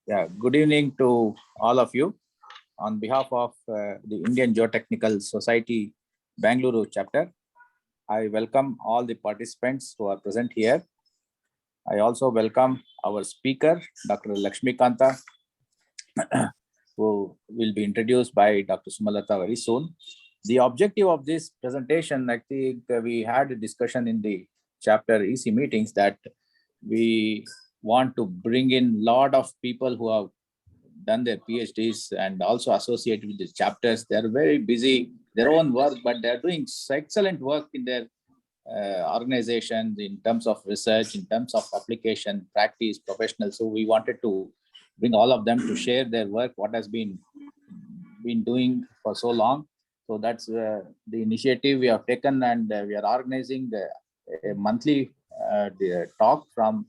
Yeah, good evening to all of you. On behalf of the Indian Geotechnical Society Bangalore chapter, I welcome all the participants who are present here. I also welcome our speaker, Dr. Lakshmi Kanta, who will be introduced by Dr. Sumalata very soon. The objective of this presentation, I think we had a discussion in the chapter EC meetings that we want to bring in a lot of people who have done their PhDs and also associated with the chapters. They're very busy, their own work, but they're doing excellent work in their organizations in terms of research, in terms of application, practice, professional. So we wanted to bring all of them to share their work, what has been doing for so long. So that's the initiative we have taken, and we are organizing a monthly the talk from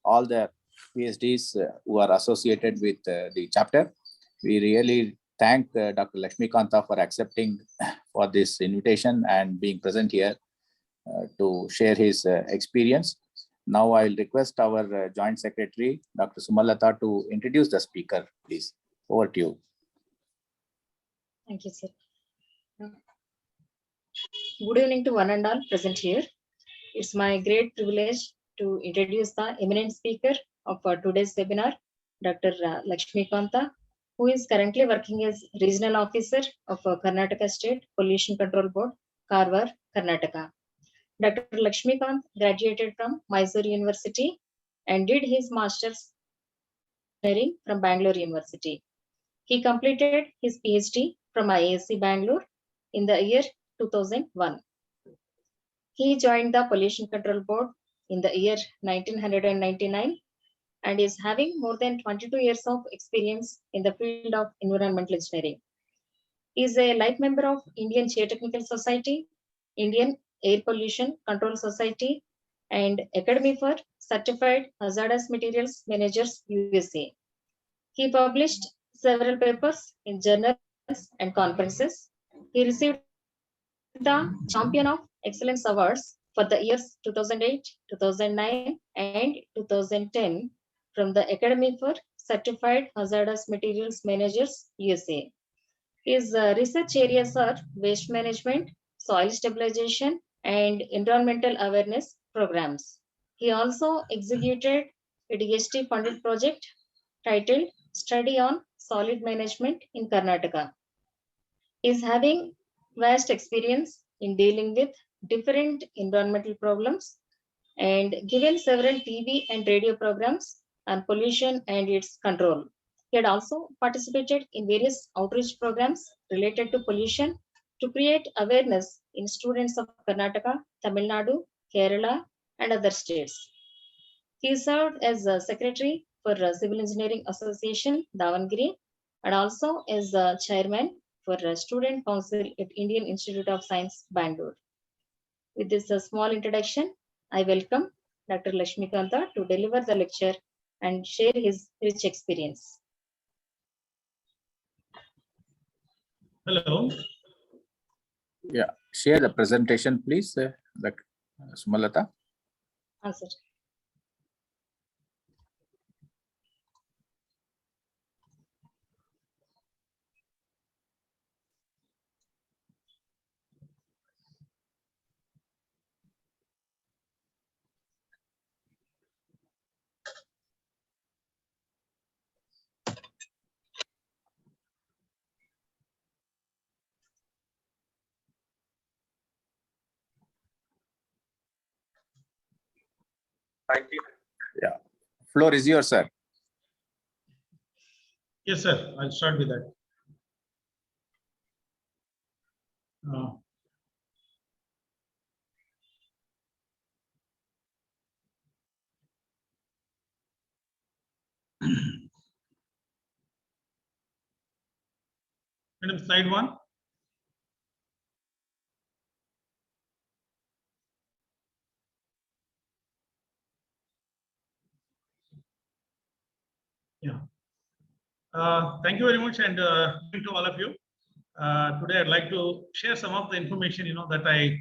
all the PhDs who are associated with the chapter. We really thank Dr. Lakshmi Kanta for accepting for this invitation and being present here to share his experience. Now I'll request our Joint Secretary, Dr. Sumalata, to introduce the speaker, please. Over to you. Thank you, sir. Good evening to one and all present here. It's my great privilege to introduce the eminent speaker of today's webinar, Dr. Lakshmi Kanta, who is currently working as Regional Officer of Karnataka State Pollution Control Board, Karwar, Karnataka. Dr. Lakshmi Kant graduated from Mysore University and did his master's engineering from Bangalore University. He completed his PhD from IISc Bangalore in the year 2001. He joined the Pollution Control Board in the year 1999 and is having more than 22 years of experience in the field of environmental engineering. He is a life member of Indian Geotechnical Society, Indian Air Pollution Control Society, and Academy for Certified Hazardous Materials Managers USA. He published several papers in journals and conferences. He received the Champion of Excellence Awards for the years 2008, 2009, and 2010 from the Academy for Certified Hazardous Materials Managers USA. His research areas are waste management, soil stabilization, and environmental awareness programs. He also executed a DST funded project titled Study on Solid Management in Karnataka. He is having vast experience in dealing with different environmental problems and given several TV and radio programs on pollution and its control. He had also participated in various outreach programs related to pollution to create awareness in students of Karnataka, Tamil Nadu, Kerala, and other states. He served as a secretary for Civil Engineering Association, Davangere, and also as the chairman for Student Council at Indian Institute of Science, Bangalore. With this small introduction, I welcome Dr. Lakshmi Kanta to deliver the lecture and share his rich experience. Hello. Yeah, share the presentation, please, Sumalata. Answer. Thank you. Yeah, floor is yours, sir. Yes, sir. I'll start with that. Madam, slide 1. Yeah. Thank you very much, and to all of you. Today, I'd like to share some of the information that I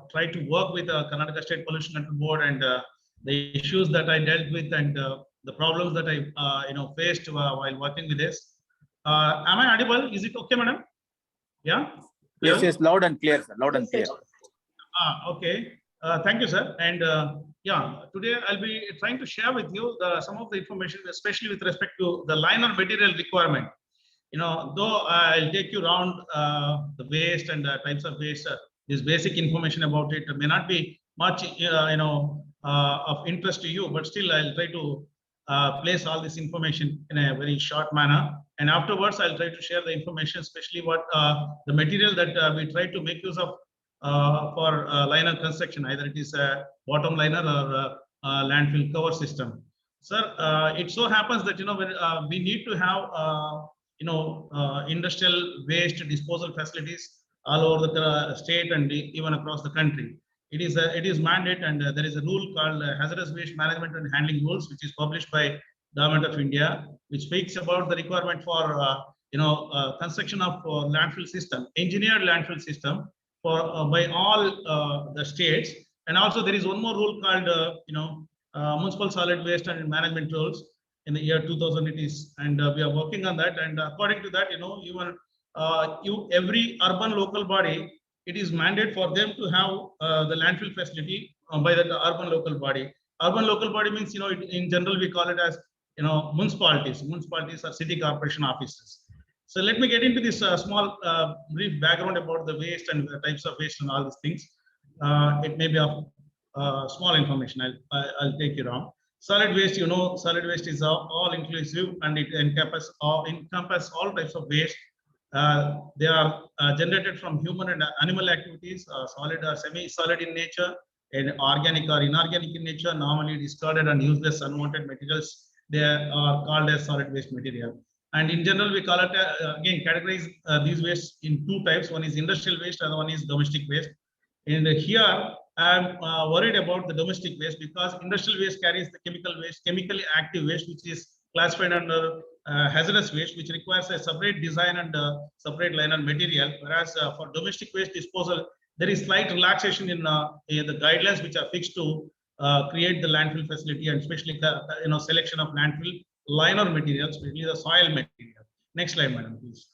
try to work with the Karnataka State Pollution Control Board and the issues that I dealt with and the problems that I faced while working with this. Am I audible? Is it okay, madam? Yeah. Yes, Hello? yes, loud and clear, sir. Loud and Yes, sir. clear. Okay. Thank you, sir. And yeah, today I'll be trying to share with you some of the information, especially with respect to the liner material requirement. Though I'll take you around the waste and types of waste, this basic information about it may not be much, of interest to you, but still I'll try to place all this information in a very short manner. And afterwards, I'll try to share the information, especially what the material that we try to make use of for liner construction, either it is a bottom liner or landfill cover system. Sir, it so happens that when we need to have industrial waste disposal facilities all over the state and even across the country. It is mandate, and there is a rule called Hazardous Waste Management and Handling Rules, which is published by Government of India, which speaks about the requirement for construction of landfill system, engineered landfill system for by all the states. And also there is one more rule called Municipal Solid Waste and Management Rules in the year 2000 it is, and we are working on that. And according to that, even every urban local body, it is mandate for them to have the landfill facility by the urban local body. Urban local body means, in general we call it as municipalities. Municipalities are city corporation offices. So let me get into this small brief background about the waste and the types of waste and all these things. It may be of small information. I'll take you around. Solid waste, solid waste is all inclusive, and it encompass all types of waste. They are generated from human and animal activities, solid or semi-solid in nature, and organic or inorganic in nature, normally discarded and useless unwanted materials. They are called as solid waste material. And in general, we call it, again, categorize these wastes in two types. One is industrial waste, and one is domestic waste. And here, I'm worried about the domestic waste, because industrial waste carries the chemical waste, chemically active waste, which is classified under hazardous waste, which requires a separate design and separate liner material. Whereas for domestic waste disposal, there is slight relaxation in the guidelines which are fixed to create the landfill facility, and especially the selection of landfill liner materials, especially the soil material. Next slide, madam, please.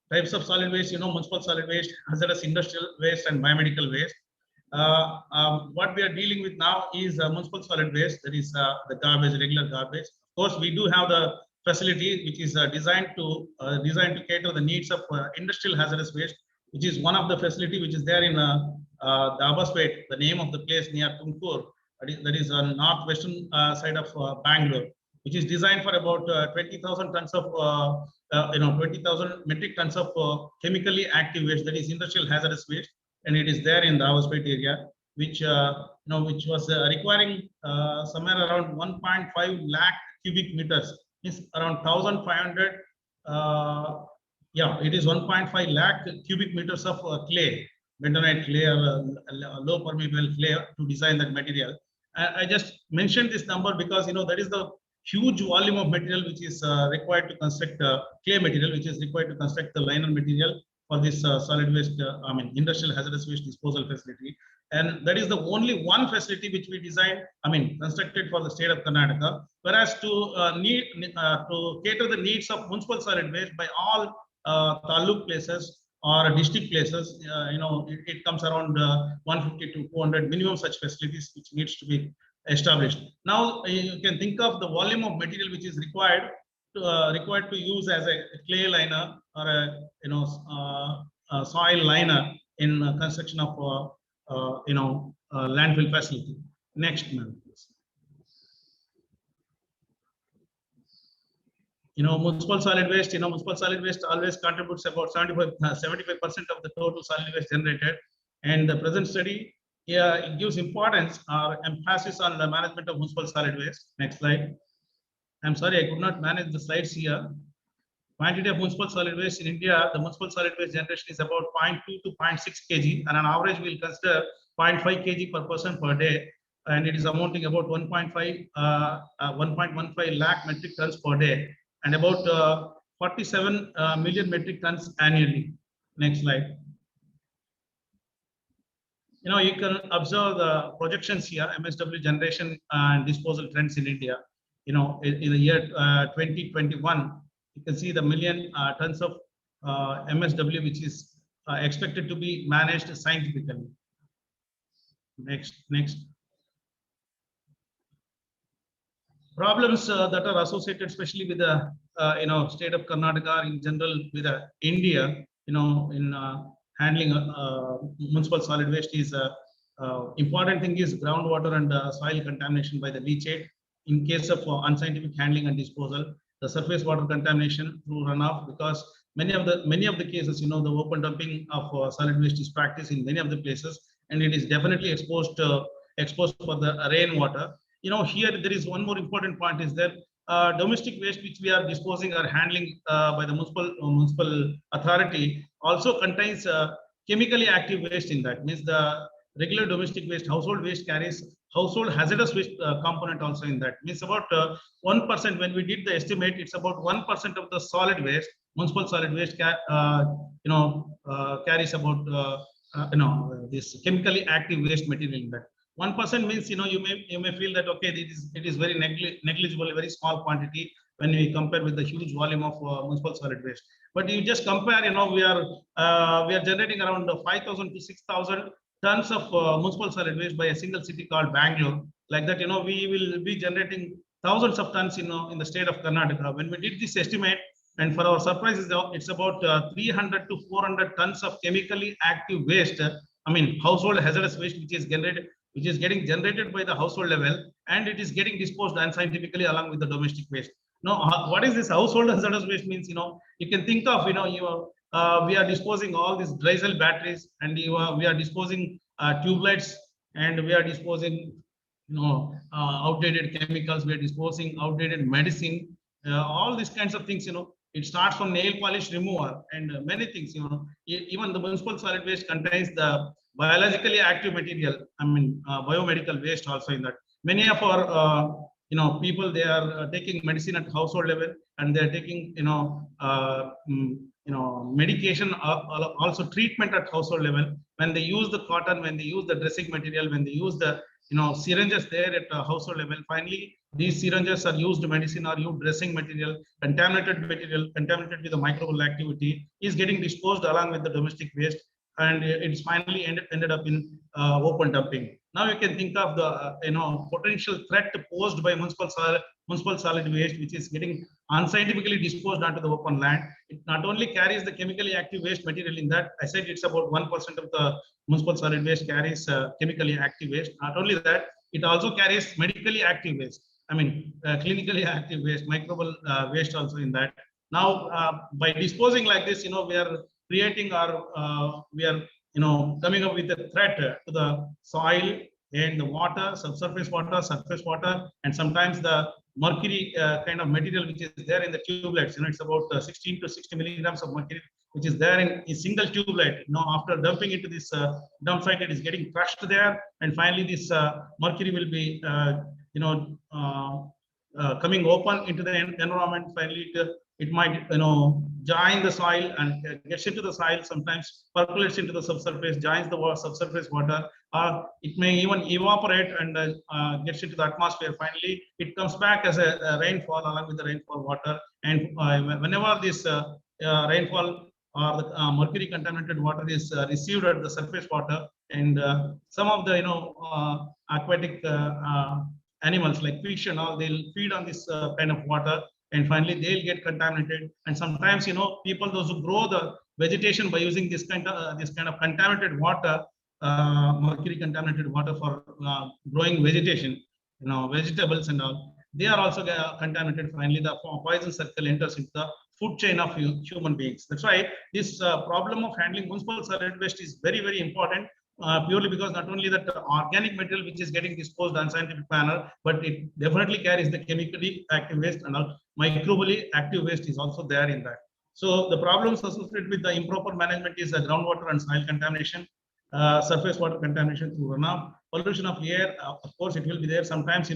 Types of solid waste, municipal solid waste, hazardous industrial waste, and biomedical waste. What we are dealing with now is municipal solid waste, that is the garbage, regular garbage. Of course, we do have the facility which is designed to cater the needs of industrial hazardous waste, which is one of the facility which is there in Dabaspet, the name of the place near Tumkur, that is on northwestern side of Bangalore, which is designed for about 20,000 tons of 20,000 metric tons of chemically active waste, that is industrial hazardous waste, and it is there in the Dabaspet area, which which was requiring somewhere around 1.5 lakh cubic meters, means around 1,500. Yeah, it is 1.5 lakh cubic meters of clay, bentonite clay, or low permeable clay to design that material. I just mentioned this number because that is the huge volume of material which is required to construct clay material, which is required to construct the liner material for this solid waste, industrial hazardous waste disposal facility. And that is the only one facility which we designed, constructed for the state of Karnataka. Whereas to cater the needs of municipal solid waste by all taluk places or district places, it comes around 150 to 200 minimum such facilities which needs to be established. Now you can think of the volume of material which is required to use as a clay liner or a soil liner in construction of landfill facility. Next, ma'am, please. Municipal solid waste. Municipal solid waste always contributes about 75% of the total solid waste generated. And the present study, it gives importance or emphasis on the management of municipal solid waste. Next slide. I'm sorry, I could not manage the slides here. Quantity of municipal solid waste in India, the municipal solid waste generation is about 0.2 to 0.6 kg, and on average we'll consider 0.5 kg per person per day, and it is amounting about 1.15 lakh metric tons per day, and about 47 million metric tons annually. Next slide. You can observe the projections here, MSW generation and disposal trends in India. In the year 2021, you can see the million tons of MSW, which is expected to be managed scientifically. Next. Problems that are associated, especially with the state of Karnataka, in general with India, in handling municipal solid waste is important thing is groundwater and soil contamination by the leachate. In case of unscientific handling and disposal, the surface water contamination through runoff, because many of the cases, the open dumping of solid waste is practiced in many of the places, and it is definitely exposed for the rainwater. Here there is one more important point is that domestic waste which we are disposing or handling by the municipal authority also contains chemically active waste in that. Means the regular domestic waste, household waste carries household hazardous waste component also in that. Means about 1%. When we did the estimate, it's about 1% of the solid waste, municipal solid waste carries about this chemically active waste material in that. 1% means, you may feel that, okay, it is very negligible, a very small quantity when we compare with the huge volume of municipal solid waste. But you just compare, we are generating around 5,000 to 6,000 tons of municipal solid waste by a single city called Bangalore. Like that, we will be generating thousands of tons, in the state of Karnataka. When we did this estimate, and for our surprise, it's about 300 to 400 tons of chemically active waste. Household hazardous waste, which is getting generated by the household level, and it is getting disposed unscientifically along with the domestic waste. Now, what is this household hazardous waste means? You can think of, we are disposing all these dry cell batteries, and we are disposing tube lights, and we are disposing, outdated chemicals. We are disposing outdated medicine. All these kinds of things, it starts from nail polish remover and many things. Even the municipal solid waste contains the biologically active material, biomedical waste also in that. Many of our people, they are taking medicine at household level, and they are taking medication, also treatment at household level. When they use the cotton, when they use the dressing material, when they use the syringes there at household level, finally these syringes are used medicine or used dressing material, contaminated with the microbial activity is getting disposed along with the domestic waste, and it's finally ended up in open dumping. Now you can think of the potential threat posed by municipal solid waste, which is getting unscientifically disposed onto the open land. It not only carries the chemically active waste material in that. I said it's about 1% of the municipal solid waste carries chemically active waste. Not only that, it also carries medically active waste. Clinically active waste, microbial waste also in that. Now, by disposing like this, we are creating we are coming up with a threat to the soil and the water, subsurface water, surface water, and sometimes the mercury kind of material which is there in the tubelets. It's about 16 to 60 milligrams of mercury which is there in a single tubelite. After dumping into this dump site, it is getting crushed there, and finally this mercury will be coming open into the environment. Finally, it might join the soil and gets into the soil, sometimes percolates into the subsurface, joins the subsurface water, or it may even evaporate and gets into the atmosphere. Finally, it comes back as a rainfall along with the rainfall water. And whenever this rainfall or the mercury contaminated water is received at the surface water, and some of the aquatic animals like fish and all, they'll feed on this kind of water, and finally they'll get contaminated. And sometimes people, those who grow the vegetation by using this kind of contaminated water, mercury contaminated water for growing vegetation, vegetables and all, they are also contaminated. Finally, the poison circle enters into the food chain of human beings. That's why this problem of handling municipal solid waste is very, very important. Purely because not only that organic material which is getting disposed in unscientific manner, but it definitely carries the chemically active waste, and microbially active waste is also there in that. So the problems associated with the improper management is the groundwater and soil contamination, surface water contamination through runoff, pollution of air. Of course, it will be there. Sometimes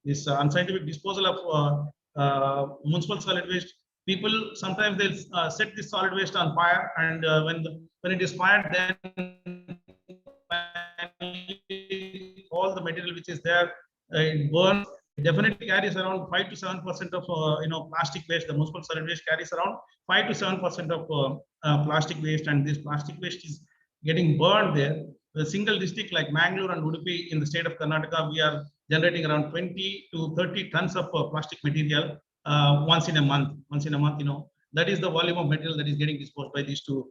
this unscientific disposal of municipal solid waste. People sometimes they'll set this solid waste on fire, and when it is fired, then all the material which is there, it burns. It definitely carries around 5 to 7% of plastic waste. The municipal solid waste carries around 5 to 7% of plastic waste, and this plastic waste is getting burned there. The single district like Mangalore and Udupi in the state of Karnataka, we are generating around 20 to 30 tons of plastic material once in a month. That is the volume of material that is getting disposed by these two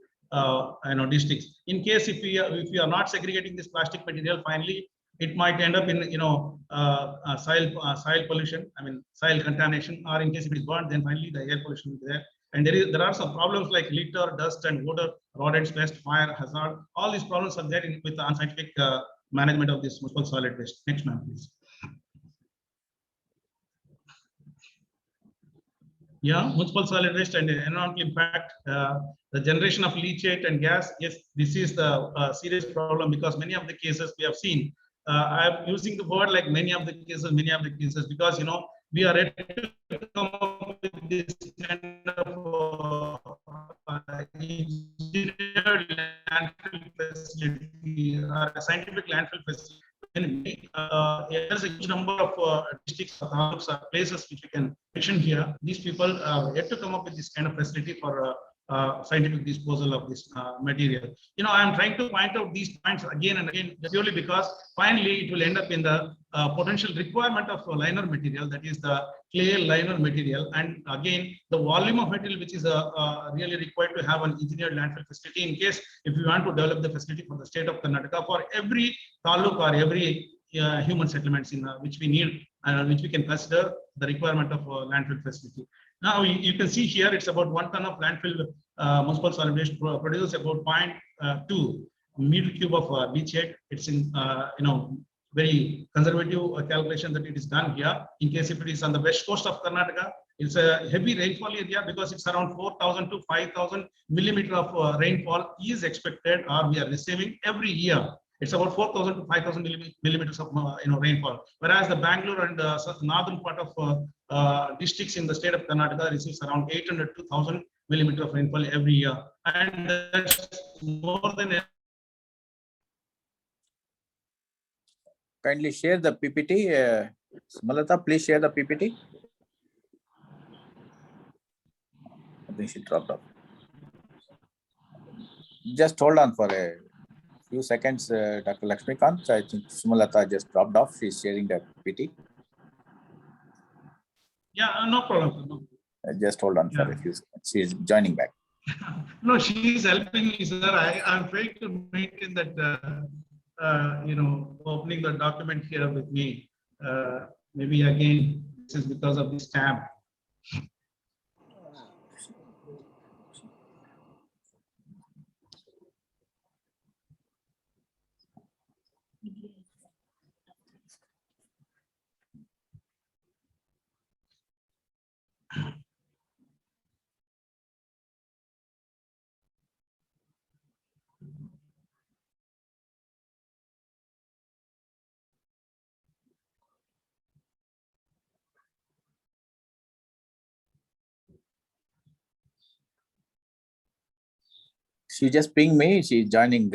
districts. In case if we are not segregating this plastic material, finally it might end up in soil pollution, soil contamination, or in case if it is burned, then finally the air pollution will be there. And there are some problems like litter, dust and odor, rodents, pest, fire, hazard. All these problems are there with the unscientific management of this municipal solid waste. Next, ma'am, please. Yeah, municipal solid waste and environmental impact, the generation of leachate and gas. Yes, this is the serious problem, because many of the cases we have seen. I'm using the word like many of the cases, because we are ready to come up with this kind of engineered landfill facility or a scientific landfill facility. There's a huge number of districts, places which we can mention here. These people are yet to come up with this kind of facility for scientific disposal of this material. I am trying to point out these points again and again, purely because finally it will end up in the potential requirement of liner material, that is the clay liner material. And again, the volume of material which is really required to have an engineered landfill facility, in case if you want to develop the facility for the state of Karnataka, for every taluk or every human settlements in which we need, which we can consider the requirement of landfill facility. Now you can see here it's about 1 ton of landfill municipal solid waste produces about 0.2 meter cube of leachate. It's in very conservative calculation that it is done here. In case if it is on the west coast of Karnataka, it's a heavy rainfall area, because it's around 4,000 to 5,000 millimeter of rainfall is expected, or we are receiving every year. It's about 4,000 to 5,000 millimeters of rainfall. Whereas the Bangalore and northern part of districts in the state of Karnataka receives around 800 to 1,000 millimeter of rainfall every year, and that's more than. Kindly share the PPT. Sumalata, please share the PPT. I think she dropped off. Just hold on for a few seconds, Dr. Lakshmikant. I think Sumalata just dropped off. She's sharing the PPT. Yeah, no problem. No. Just hold on for a few seconds. She's joining back. No, she is helping me, sir. I'm trying to maintain that, opening the document here with me. Maybe again, this is because of this tab. She just pinged me. She's joining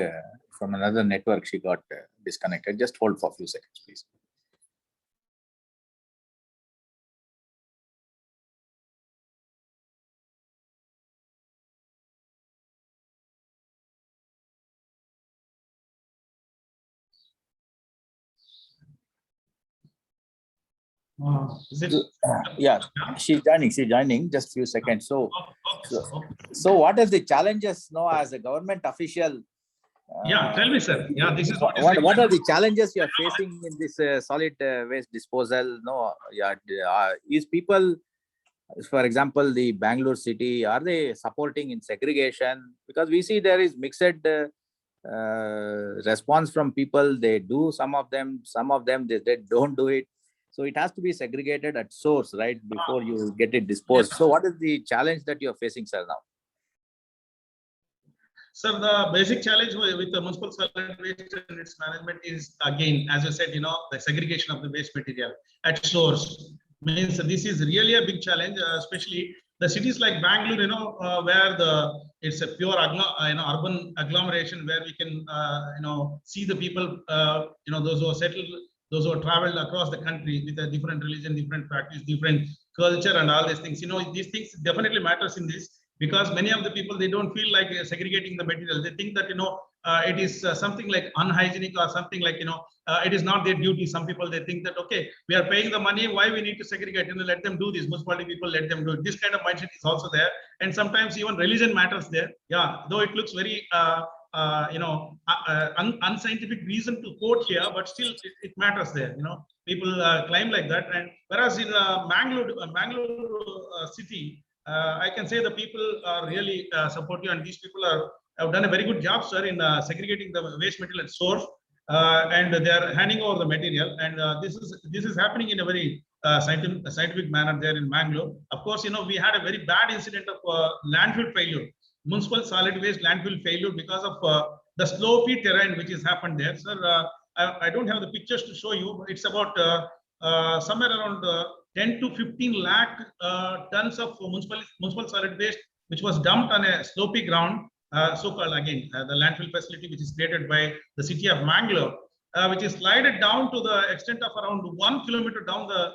from another network. She got disconnected. Just hold for a few seconds, please. Yeah, she's joining. Just a few seconds. So what are the challenges now as a government official? Yeah, tell me, sir. Yeah, this is what are the challenges you are facing in this solid waste disposal? No, yeah, is people, for example, the Bangalore city, are they supporting in segregation? Because we see there is mixed response from people. They do some of them they don't do it. So it has to be segregated at source, right, before you get it disposed. Yes. So what is the challenge that you're facing, sir, now? Sir, the basic challenge with the municipal solid waste and its management is, again, as you said, the segregation of the waste material at source. Means this is really a big challenge, especially the cities like Bangalore, where the it's a pure urban agglomeration where we can see the people, those who are settled, those who have traveled across the country with a different religion, different practice, different culture, and all these things. These things definitely matters in this, because many of the people, they don't feel like segregating the material. They think that it is something like unhygienic or something like it is not their duty. Some people, they think that, okay, we are paying the money, why we need to segregate? Let them do this. Municipality people, let them do it. This kind of mindset is also there, and sometimes even religion matters there. Yeah, though it looks very unscientific reason to quote here, but still it matters there. People claim like that, and whereas in Mangalore city, I can say the people are really supportive, and these people have done a very good job, sir, in segregating the waste material at source, and they are handing over the material, and this is happening in a very scientific manner there in Mangalore. Of course, we had a very bad incident of landfill failure, municipal solid waste landfill failure, because of the slopey terrain which has happened there, sir. I don't have the pictures to show you, but it's about somewhere around 10 to 15 lakh tons of municipal solid waste, which was dumped on a slopey ground, so-called, again, the landfill facility, which is created by the city of Mangalore, which is slided down to the extent of around 1 kilometer down the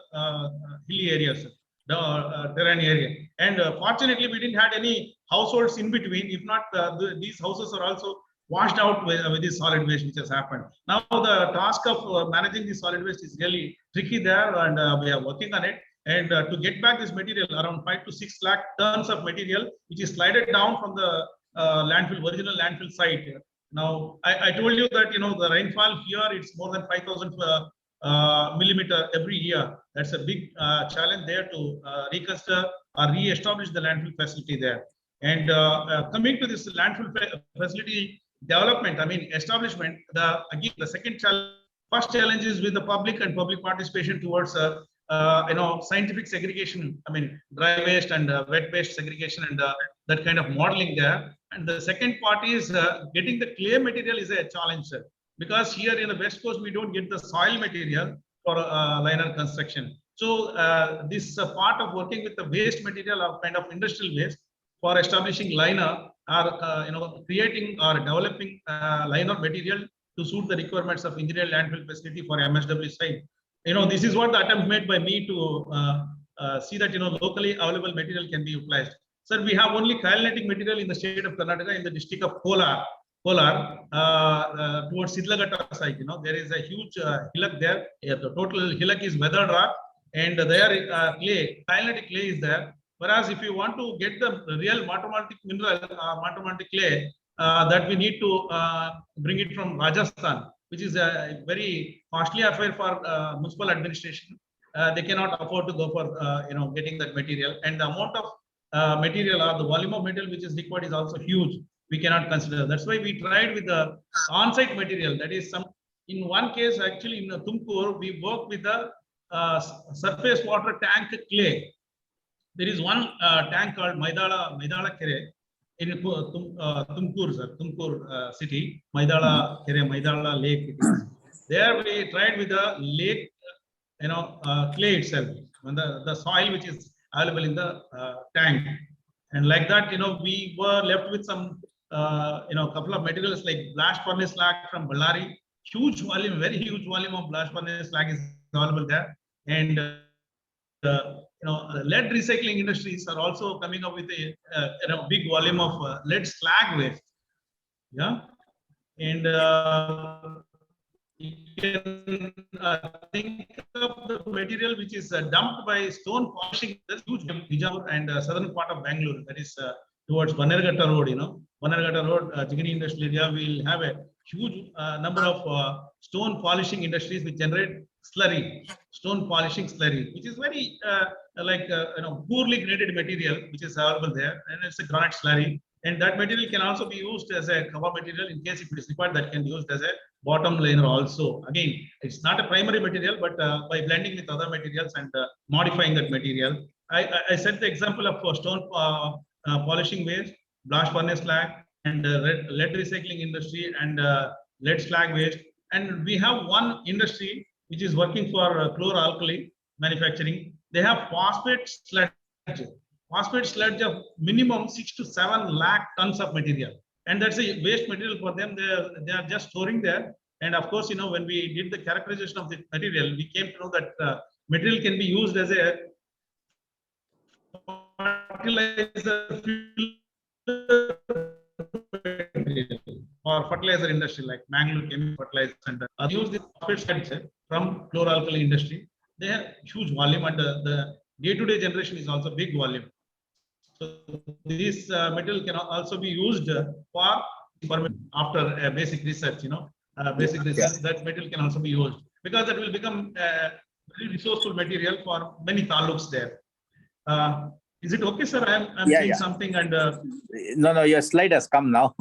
hilly areas, the terrain area. And fortunately, we didn't have any households in between. If not, these houses are also washed out with this solid waste which has happened. Now the task of managing the solid waste is really tricky there, and we are working on it. And to get back this material, around 5 to 6 lakh tons of material, which is slided down from the original landfill site. Now, I told you that the rainfall here, it's more than 5,000 millimeter every year. That's a big challenge there to reconstruct or re-establish the landfill facility there. And coming to this landfill facility development, establishment, again, the second challenge, first challenge is with the public and public participation towards scientific segregation, dry waste and wet waste segregation, and that kind of modeling there. And the second part is getting the clay material is a challenge, sir, because here in the West Coast, we don't get the soil material for liner construction. So this part of working with the waste material or kind of industrial waste for establishing liner, or creating or developing liner material to suit the requirements of engineered landfill facility for MSW site. This is what the attempt made by me to see that locally available material can be utilized. Sir, we have only kylenetic material in the state of Karnataka, in the district of Kolar, towards Sidlaghatta site. There is a huge hillock there. The total hillock is weathered rock, and there clay, kylenetic clay is there. Whereas if you want to get the real martomantic mineral, martomantic clay, that we need to bring it from Rajasthan, which is a very costly affair for municipal administration. They cannot afford to go for getting that material, and the amount of material or the volume of material which is required is also huge. We cannot consider. That's why we tried with the on-site material. That is in one case, actually in Tumkur, we work with the surface water tank clay. There is one tank called Maidala Kere in Tumkur, sir, Tumkur city, Maidala Kere, Maidala Lake. There we tried with the lake, clay itself, and the soil which is available in the tank, and like that, we were left with some, couple of materials like blast furnace slag from Ballari. Huge volume, very huge volume of blast furnace slag is available there, and lead recycling industries are also coming up with a big volume of lead slag waste. Yeah, and you can think of the material which is dumped by stone polishing. That's huge. Bijapur and southern part of Bangalore, that is towards Bannerghatta Road. Bannerghatta Road, Jigani industrial area, will have a huge number of stone polishing industries which generate slurry, stone polishing slurry, which is very poorly graded material which is available there, and it's a granite slurry. And that material can also be used as a cover material in case if it is required. That can be used as a bottom liner also. Again, it's not a primary material, but by blending with other materials and modifying that material. I set the example of stone polishing waste, blast furnace slag, and lead recycling industry, and lead slag waste. And we have one industry which is working for chloralkali manufacturing. They have phosphate sludge. phosphate sludge of minimum 6 to 7 lakh tons of material. And that's a waste material for them. They are just storing there. And of course, when we did the characterization of the material, we came to know that material can be used as a fertilizer or fertilizer industry like Mangalore chemical fertilizer center. Use this phosphate sludge from chloralkali industry. They have huge volume, and the day-to-day generation is also big volume. So this material can also be used for after basic research. Basic research, that material can also be used because that will become very resourceful material for many taluks there. Is it okay, sir? I'm saying something and no, your slide has come now.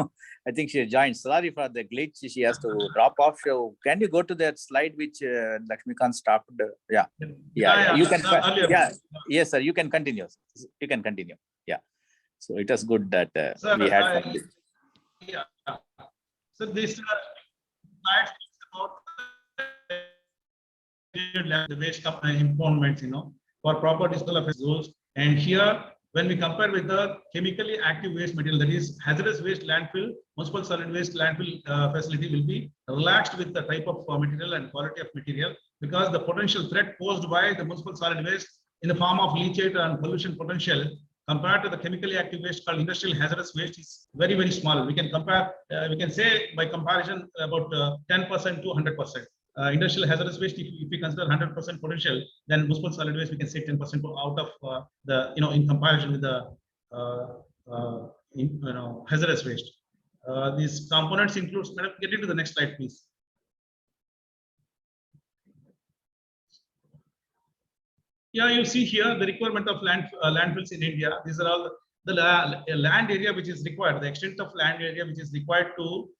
I think she joined. Sorry for the glitch. She has to drop off. So can you go to that slide which Lakshmikant stopped? Yeah. You can. Yes, sir. You can continue. You can continue. Yeah. So it was good that sir, we had. Yeah. So this slide is about the waste impoundments, for proper disposal of those. And here, when we compare with the chemically active waste material, that is hazardous waste landfill, municipal solid waste landfill facility will be relaxed with the type of material and quality of material, because the potential threat posed by the municipal solid waste in the form of leachate and pollution potential compared to the chemically active waste called industrial hazardous waste is very, very small. We can compare, we can say by comparison about 10% to 100%. Industrial hazardous waste, if we consider 100% potential, then municipal solid waste we can say 10% out of the in comparison with the hazardous waste. These components includes. Madam, get into the next slide, please. Yeah, you see here the requirement of landfills in India. These are all the land area which is required, the extent of land area which is required to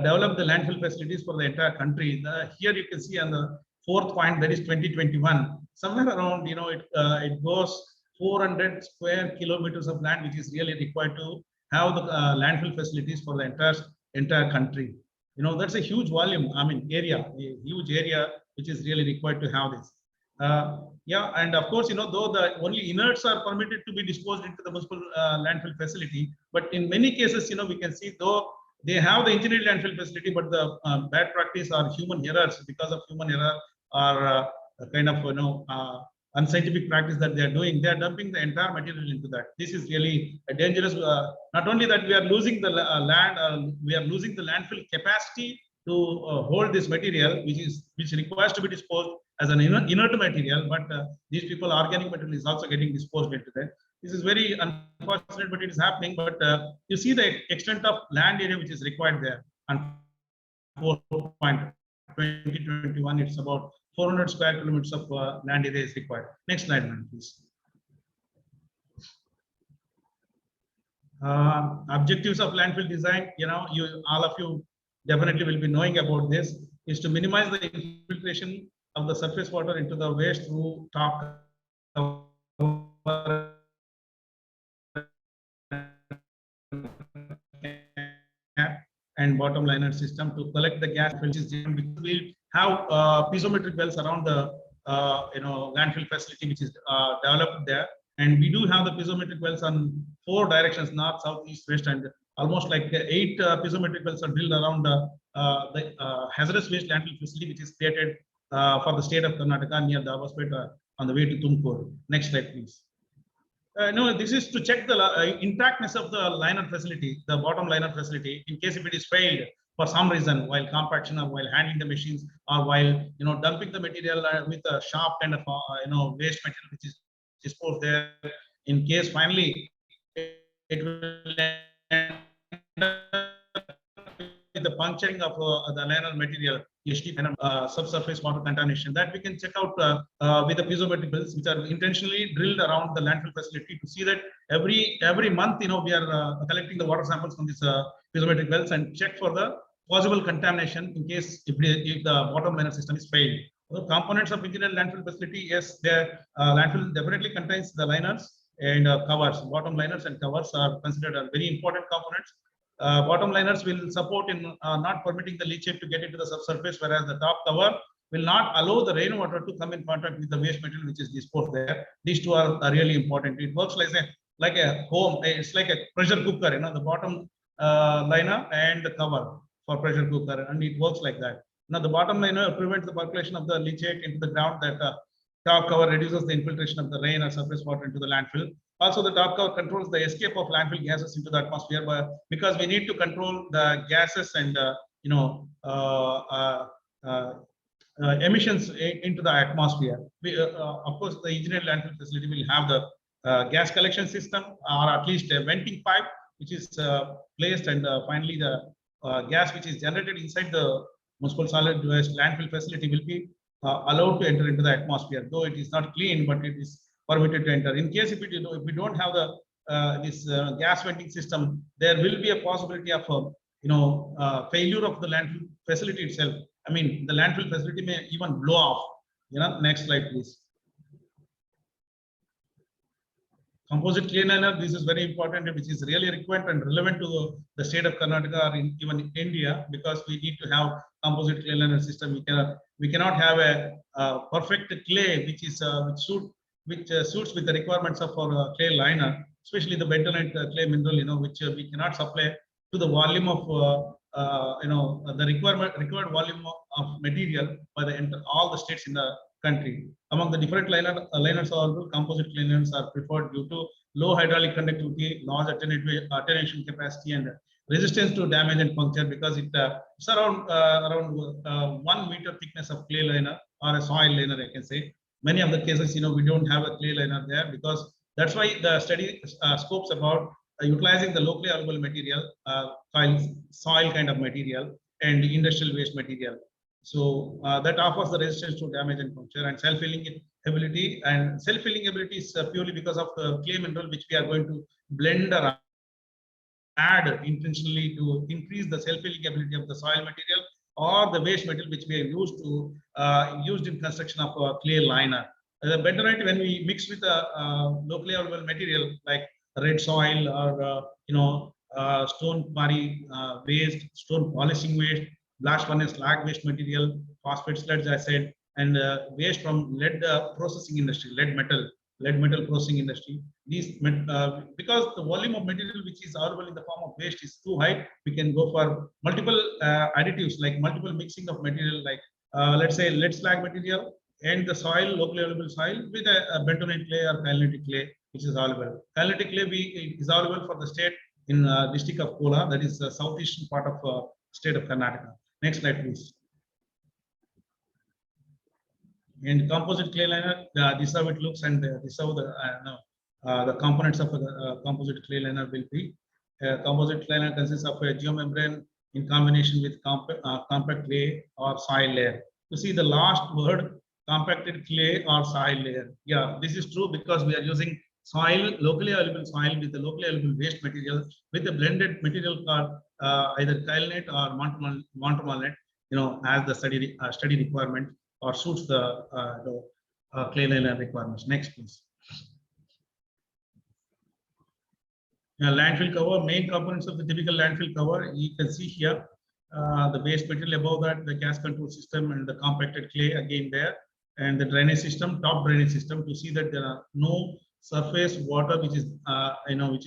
develop the landfill facilities for the entire country. Here you can see on the fourth point, that is 2021, somewhere around, it goes 400 square kilometers of land which is really required to have the landfill facilities for the entire country. That's a huge volume, area, a huge area which is really required to have this. And of course, though the only inerts are permitted to be disposed into the municipal landfill facility, but in many cases, we can see though they have the engineered landfill facility, but the bad practice or human errors, because of human error or kind of unscientific practice that they are doing, they are dumping the entire material into that. This is really a dangerous. Not only that, we are losing the land, we are losing the landfill capacity to hold this material, which requires to be disposed as an inert material, but these people, organic material is also getting disposed into that. This is very unfortunate, but it is happening. But you see the extent of land area which is required there. And 2021, it's about 400 square kilometers of land area is required. Next slide, man, please. Objectives of landfill design, all of you definitely will be knowing about this, is to minimize the infiltration of the surface water into the waste through top and bottom liner system to collect the gas, which is we'll have piezometric wells around the landfill facility which is developed there, and we do have the piezometric wells on 4 directions: north, south, east, west, and almost like 8 piezometric wells are drilled around the hazardous waste landfill facility which is created for the state of Karnataka near Davaspet on the way to Tumkur. Next slide, please. No, this is to check the intactness of the liner facility, the bottom liner facility, in case if it is failed for some reason while compaction or while handling the machines or while dumping the material with a sharp kind of waste material which is disposed there. In case finally it will end with the puncturing of the liner material, subsurface water contamination, that we can check out with the piezometric wells which are intentionally drilled around the landfill facility to see that every month we are collecting the water samples from these piezometric wells and check for the possible contamination in case if the bottom liner system is failed. The components of engineered landfill facility, yes, their landfill definitely contains the liners and covers. Bottom liners and covers are considered as very important components. Bottom liners will support in not permitting the leachate to get into the subsurface, whereas the top cover will not allow the rainwater to come in contact with the waste material which is disposed there. These two are really important. It works like a like a home. It's like a pressure cooker, the bottom liner and the cover for pressure cooker, and it works like that. Now the bottom liner prevents the percolation of the leachate into the ground. That top cover reduces the infiltration of the rain or surface water into the landfill. Also, the top cover controls the escape of landfill gases into the atmosphere, because we need to control the gases and emissions into the atmosphere. Of course, the engineered landfill facility will have the gas collection system, or at least a venting pipe, which is placed, and finally the gas which is generated inside the municipal solid waste landfill facility will be allowed to enter into the atmosphere, though it is not clean, but it is permitted to enter. In case if we don't have the this gas venting system, there will be a possibility of failure of the landfill facility itself. I mean, the landfill facility may even blow off. Next slide, please. Composite clay liner, this is very important, which is really required and relevant to the state of Karnataka or even India, because we need to have composite clay liner system. We cannot have a perfect clay which suits with the requirements of our clay liner, especially the bentonite clay mineral, which we cannot supply to the volume of the required volume of material by all the states in the country. Among the different liners available, composite liners are preferred due to low hydraulic conductivity, large attenuation capacity, and resistance to damage and puncture, because it's around 1 meter thickness of clay liner or a soil liner, I can say. Many of the cases, we don't have a clay liner there, because that's why the study scopes about utilizing the locally available material, soil kind of material, and industrial waste material. So that offers the resistance to damage and puncture, and self-healing ability. And self-healing ability is purely because of the clay mineral which we are going to blend or add intentionally to increase the self-healing ability of the soil material or the waste material which we have used in construction of a clay liner. The bentonite, when we mix with a locally available material like red soil or stone quarry waste, stone polishing waste, blast furnace slag waste material, phosphate sludge, I said, and waste from lead processing industry, lead metal processing industry. These because the volume of material which is available in the form of waste is too high, we can go for multiple additives, like multiple mixing of material, like let's say lead slag material and the soil, locally available soil, with a bentonite clay or kylenetic clay, which is available. Kylenetic clay is available for the state in district of Kola, that is the southeastern part of state of Karnataka. Next slide, please. And composite clay liner, this is how it looks, and this is how the components of the composite clay liner will be. Composite clay liner consists of a geomembrane in combination with compact clay or soil layer. You see the last word, compacted clay or soil layer. Yeah, this is true, because we are using soil, locally available soil with the locally available waste material, with a blended material called either kyelenite or Montmorillonite, as the study requirement, or suits the clay liner requirements. Next, please. Landfill cover, main components of the typical landfill cover. You can see here the waste material, above that the gas control system and the compacted clay again there, and the drainage system, top drainage system, to see that there are no surface water which is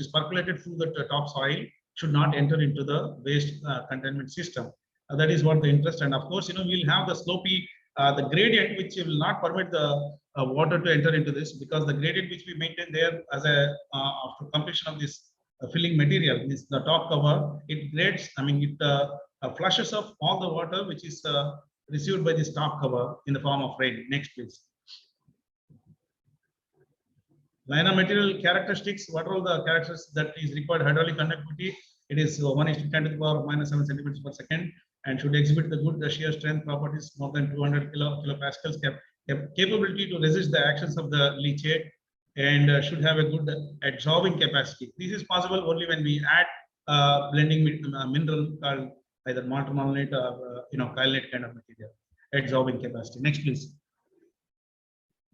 percolated through the top soil should not enter into the waste containment system. That is what the interest. And of course, we'll have the slopey, the gradient, which will not permit the water to enter into this, because the gradient which we maintain there as after completion of this filling material is the top cover. It grades, it flushes off all the water which is received by this top cover in the form of rain. Next, please. Liner material characteristics. What are all the characteristics that is required? Hydraulic conductivity. It is 1:10⁻⁻7 centimeters per second, and should exhibit the good shear strength properties, more than 200 kilopascals, capability to resist the actions of the leachate, and should have a good absorbing capacity. This is possible only when we add blending mineral called either Montmorillonite or kyelenite kind of material. Absorbing capacity. Next, please.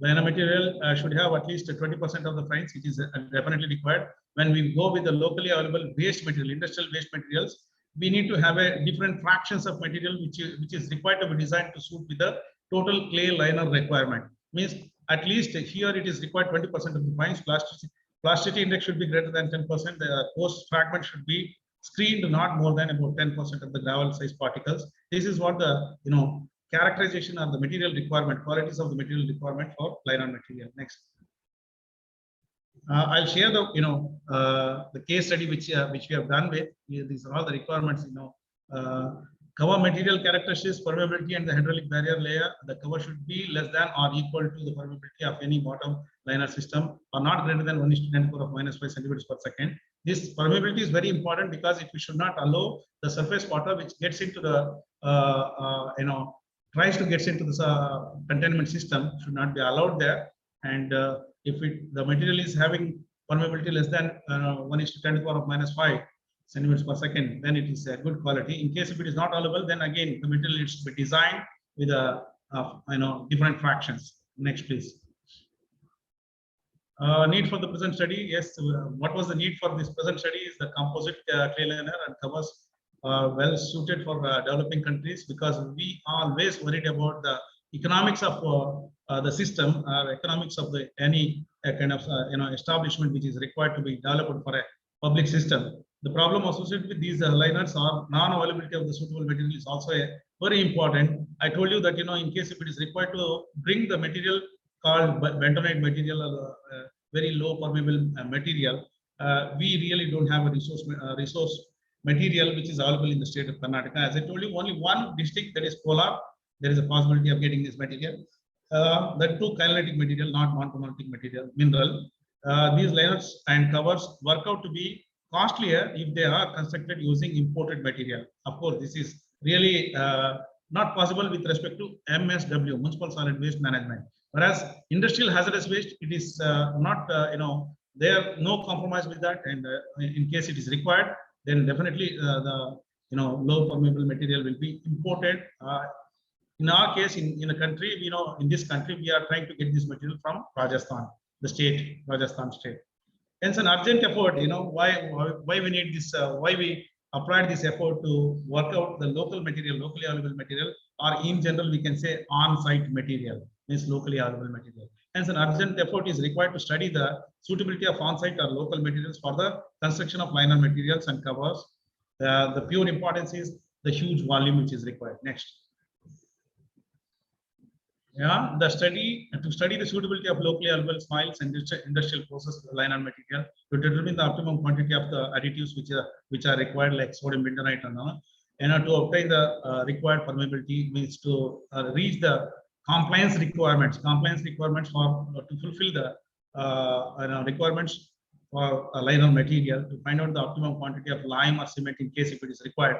Liner material should have at least 20% of the fines, which is definitely required. When we go with the locally available waste material, industrial waste materials, we need to have a different fractions of material which is required to be designed to suit with the total clay liner requirement. Means at least here it is required 20% of the fines, Plasticity index should be greater than 10%. The post fragment should be screened not more than about 10% of the gravel size particles. This is what the characterization of the material requirement, qualities of the material requirement for liner material. Next. I'll share the case study which we have done with. These are all the requirements. Cover material characteristics, permeability, and the hydraulic barrier layer. The cover should be less than or equal to the permeability of any bottom liner system, or not greater than 1:10⁻⁻5 centimeters per second. This permeability is very important because we should not allow the surface water which gets into the tries to get into the containment system should not be allowed there. And if the material is having permeability less than 1:10⁻⁵ centimeters per second, then it is a good quality. In case if it is not allowable, then again the material needs to be designed with a different fractions. Next, please. Need for the present study. Yes, what was the need for this present study is the composite clay liner and covers well suited for developing countries, because we are always worried about the economics of the system, economics of any kind of establishment which is required to be developed for a public system. The problem associated with these liners or non-availability of the suitable material is also very important. I told you that in case if it is required to bring the material called bentonite material or very low permeable material, we really don't have a resource material which is available in the state of Karnataka. As I told you, only one district, that is Kolar, there is a possibility of getting this material. That too kynolytic material, not monochromatic material, mineral. These liners and covers work out to be costlier if they are constructed using imported material. Of course, this is really not possible with respect to MSW, Municipal Solid Waste Management. Whereas industrial hazardous waste, it is not, there no compromise with that. And in case it is required, then definitely the low permeable material will be imported. In our case, in a country, in this country, we are trying to get this material from Rajasthan, the state, Rajasthan state. Hence, an urgent effort. Why we need this? Why we applied this effort to work out the local material, locally available material, or in general, we can say on-site material, means locally available material. Hence, an urgent effort is required to study the suitability of on-site or local materials for the construction of liner materials and covers. The pure importance is the huge volume which is required. Next. Yeah, to study the suitability of locally available soils and industrial process liner material to determine the optimum quantity of the additives which are required, like sodium bentonite and all. To obtain the required permeability, means to reach the compliance requirements for to fulfill the requirements for a liner material, to find out the optimum quantity of lime or cement in case if it is required,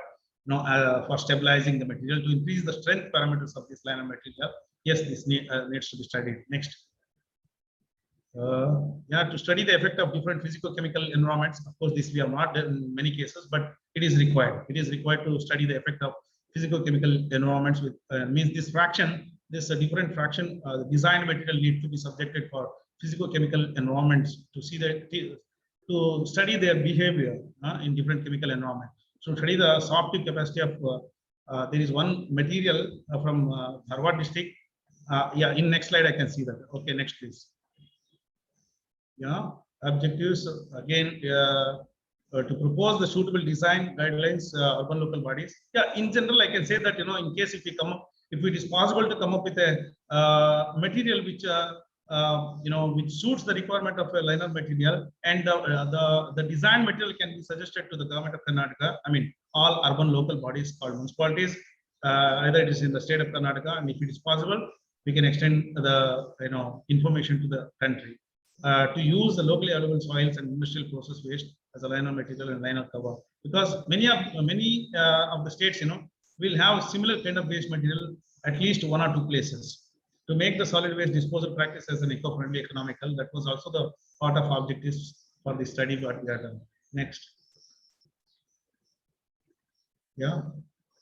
for stabilizing the material, to increase the strength parameters of this liner material. Yes, this needs to be studied. Next. To study the effect of different physico-chemical environments. Of course, this we have not done in many cases, but it is required. It is required to study the effect of physico-chemical environments with means this fraction, this different fraction, the designed material need to be subjected for physico-chemical environments to see to study their behavior in different chemical environment. So study the sorptive capacity of there is one material from Dharwad district. In next slide I can see that. Okay, next please. Objectives again to propose the suitable design guidelines, urban local bodies. In general, I can say that in case if it is possible to come up with a material which which suits the requirement of a liner material, and the design material can be suggested to the government of Karnataka. I mean, all urban local bodies called municipalities, either it is in the state of Karnataka, and if it is possible, we can extend the information to the country to use the locally available soils and industrial process waste as a liner material and liner cover, because many of the states will have similar kind of waste material at least one or two places. To make the solid waste disposal practice as an eco-friendly, economical, that was also the part of objectives for the study what we have done. Next.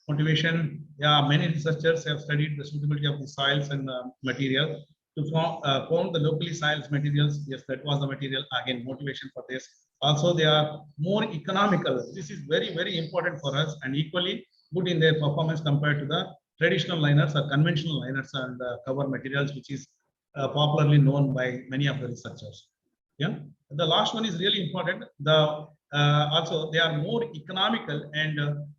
Motivation. Many researchers have studied the suitability of the soils and material to form the locally soils materials. Yes, that was the material. Again, motivation for this. Also, they are more economical. This is very, very important for us, and equally good in their performance compared to the traditional liners or conventional liners and cover materials, which is popularly known by many of the researchers. Yeah, the last one is really important. Also they are more economical and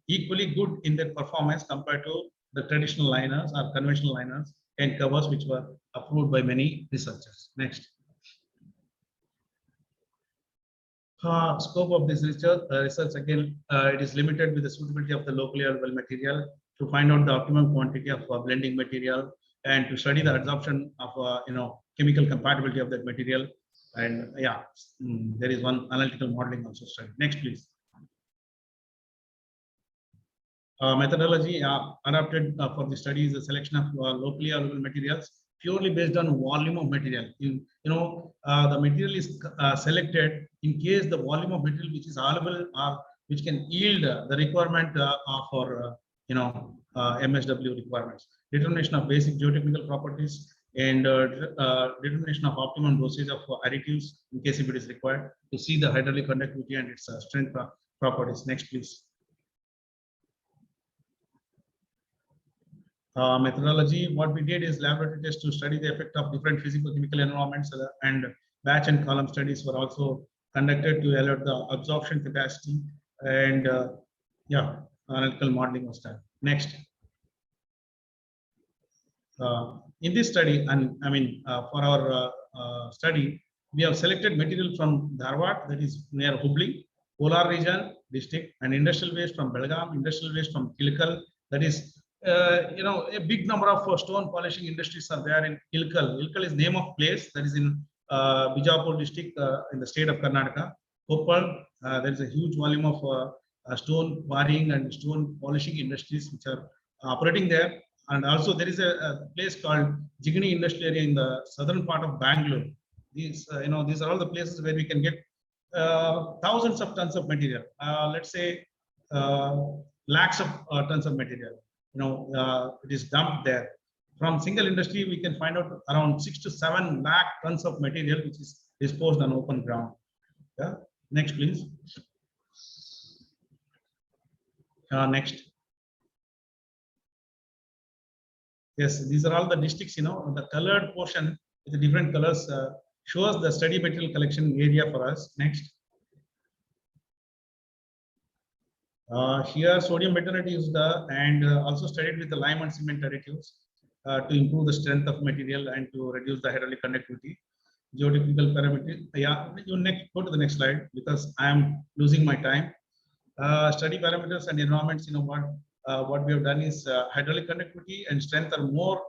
equally good in their performance compared to the traditional liners or conventional liners and covers which were approved by many researchers. Next. Scope of this research again, it is limited with the suitability of the locally available material to find out the optimum quantity of blending material and to study the absorption of chemical compatibility of that material. And yeah, there is one analytical modeling also studied. Next, please. Methodology adapted for the study is a selection of locally available materials purely based on volume of material. The material is selected in case the volume of material which is available or which can yield the requirement for MSW requirements. Determination of basic geotechnical properties and determination of optimum dosage of additives in case if it is required to see the hydraulic conductivity and its strength properties. Next, please. Methodology, what we did is laboratory tests to study the effect of different physical-chemical environments, and batch and column studies were also conducted to evaluate the absorption capacity, and analytical modeling was done. Next. In this study, and for our study, we have selected material from Dharwad, that is near Hubli, Kolar region district, and industrial waste from Belgaum, industrial waste from Kilkal, that is a big number of stone polishing industries are there in Ilkal. Ilkal is name of place that is in Bijapur district in the state of Karnataka. Koppal, there is a huge volume of stone quarrying and stone polishing industries which are operating there. And also there is a place called Jigani Industrial Area in the southern part of Bangalore. These are all the places where we can get thousands of tons of material. Let's say lakhs of tons of material. It is dumped there. From single industry, we can find out around 6 to 7 lakh tons of material which is disposed on open ground. Yeah. Next, please. Next. Yes, these are all the districts. The colored portion with the different colors shows the study material collection area for us. Next. Here sodium bentonite is and also studied with the lime and cement additives to improve the strength of material and to reduce the hydraulic conductivity. Geotechnical parameters. Yeah, you go to the next slide because I am losing my time. Study parameters and environments. What we have done is hydraulic conductivity and strength are more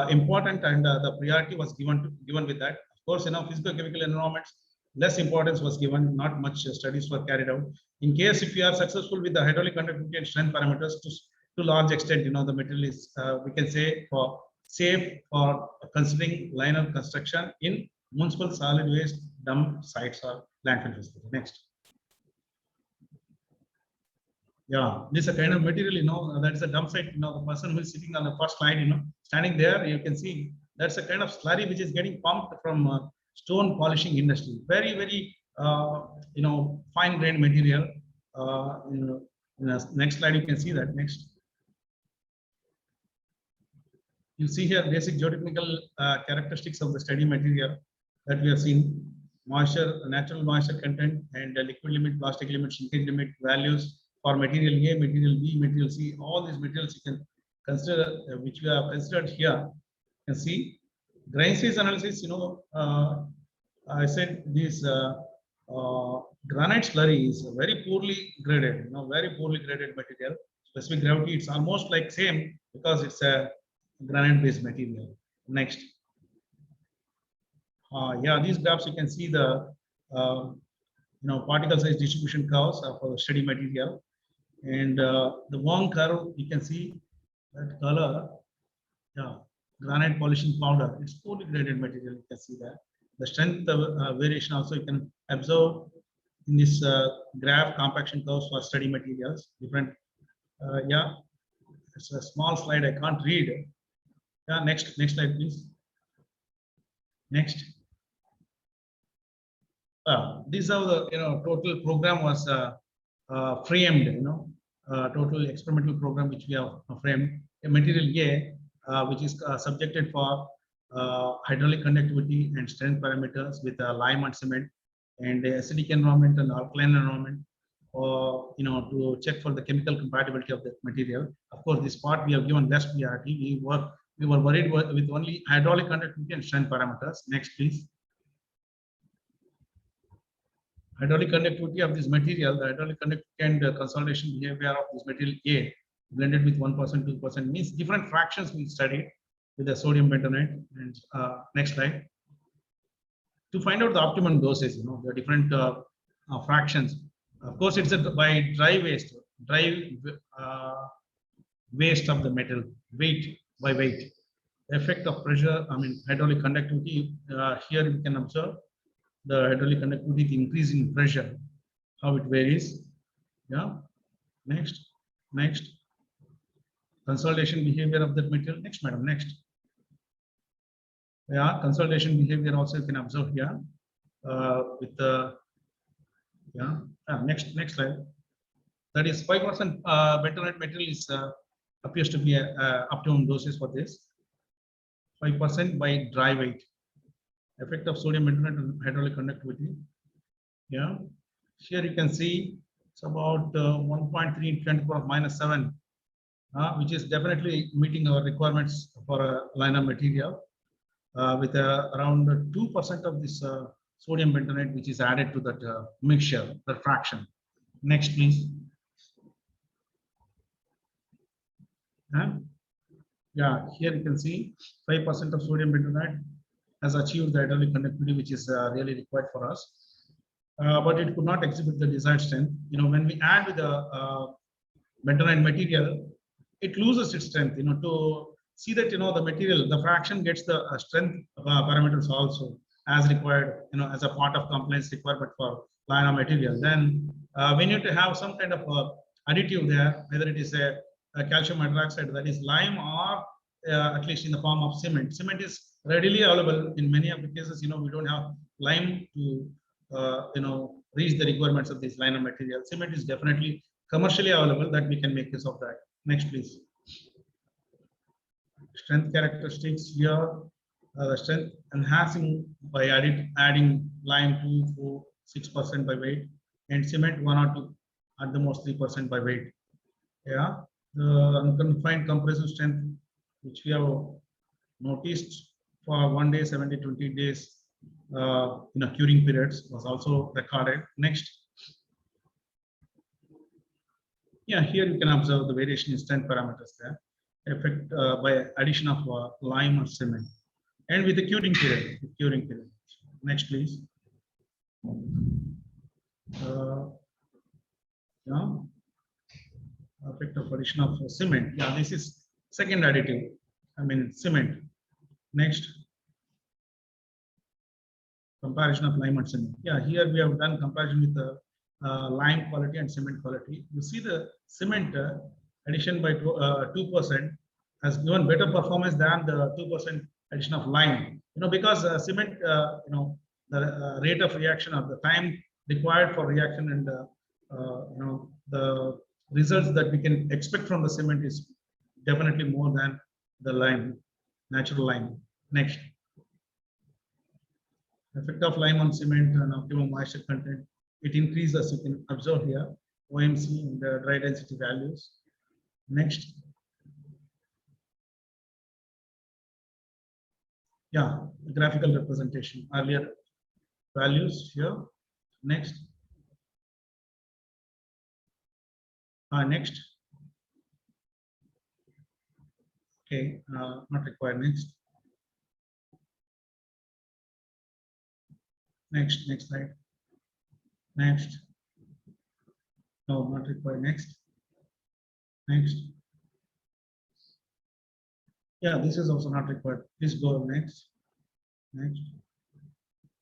important, and the priority was given with that. Of course, physical chemical environments, less importance was given, not much studies were carried out. In case if you are successful with the hydraulic conductivity and strength parameters to large extent, the material is, we can say, for safe for considering liner construction in municipal solid waste dump sites or landfill facilities. Next. Yeah, this is a kind of material, that's a dump site, the person who is sitting on the first line, standing there, you can see that's a kind of slurry which is getting pumped from stone polishing industry. Very, very, fine grained material. In the next slide, you can see that. Next. You see here basic geotechnical characteristics of the study material that we have seen: moisture, natural moisture content, and liquid limit, plastic limit, shrinkage limit values for material A, material B, material C. All these materials you can consider, which we have considered here. You can see grain size analysis. I said this granite slurry is very poorly graded. Very poorly graded material. Specific gravity, it's almost like same because it's a granite-based material. Next. Yeah, these graphs you can see the particle size distribution curves for the study material, and the one curve you can see that color. Yeah, granite polishing powder. It's poorly graded material. You can see that the strength variation also you can observe in this graph compaction curves for study materials. Different. Yeah, it's a small slide. I can't read. Yeah, next slide, please. Next. These are the total program was framed. Total experimental program which we have framed. A material A, which is subjected for hydraulic conductivity and strength parameters with lime and cement, and acidic environment and alkaline environment, or to check for the chemical compatibility of the material. Of course, this part we have given less priority. We were worried with only hydraulic conductivity and strength parameters. Next, please. Hydraulic conductivity of this material, the hydraulic conductivity and consolidation behavior of this material A blended with 1%, 2% means different fractions we studied with the sodium bentonite. And next slide. To find out the optimum dosage, the different fractions. Of course, it's by dry waste of the metal, weight by weight. Effect of pressure, hydraulic conductivity. Here you can observe the hydraulic conductivity, the increase in pressure, how it varies. Yeah. Next. Consolidation behavior of that material. Next, madam. Next. Yeah, consolidation behavior also you can observe here with the next slide. That is 5% bentonite material is appears to be a optimum dosage for this. 5% by dry weight. Effect of sodium bentonite on hydraulic conductivity. Yeah, here you can see it's about 1.3 × 10⁻⁻⁷, which is definitely meeting our requirements for a liner material. With around 2% of this sodium bentonite, which is added to that mixture, that fraction. Next, please. Yeah, here you can see 5% of sodium bentonite has achieved the hydraulic conductivity, which is really required for us. But it could not exhibit the desired strength. When we add with the bentonite material, it loses its strength. To see that the material, the fraction gets the strength parameters also as required, as a part of compliance requirement for liner material. Then we need to have some kind of additive there, whether it is a calcium hydroxide, that is lime, or at least in the form of cement. Cement is readily available in many of the cases. We don't have lime to reach the requirements of this liner material. Cement is definitely commercially available, that we can make use of that. Next, please. Strength characteristics here. Strength enhancing by adding lime 2, 4, 6% by weight, and cement 1 or 2, at the most 3% by weight. Yeah, the unconfined compressive strength, which we have noticed for 1 day, 7 day, 20 days curing periods, was also recorded. Next. Yeah, here you can observe the variation in strength parameters there. Effect by addition of lime or cement, and with the curing period. Next, please. Effect of addition of cement. Yeah, this is second additive. Cement. Next. Comparison of lime and cement. Yeah, here we have done comparison with the lime quality and cement quality. You see the cement addition by 2% has given better performance than the 2% addition of lime. Because cement, the rate of reaction, of the time required for reaction, and the results that we can expect from the cement is definitely more than the lime, natural lime. Next. Effect of lime on cement and optimum moisture content. It increases, you can observe here, OMC and the dry density values. Next. Yeah, graphical representation. Earlier values here. Next. Next. Okay, not required. Next. Next slide. Next. No, not required. Next. Yeah, this is also not required. Please go next.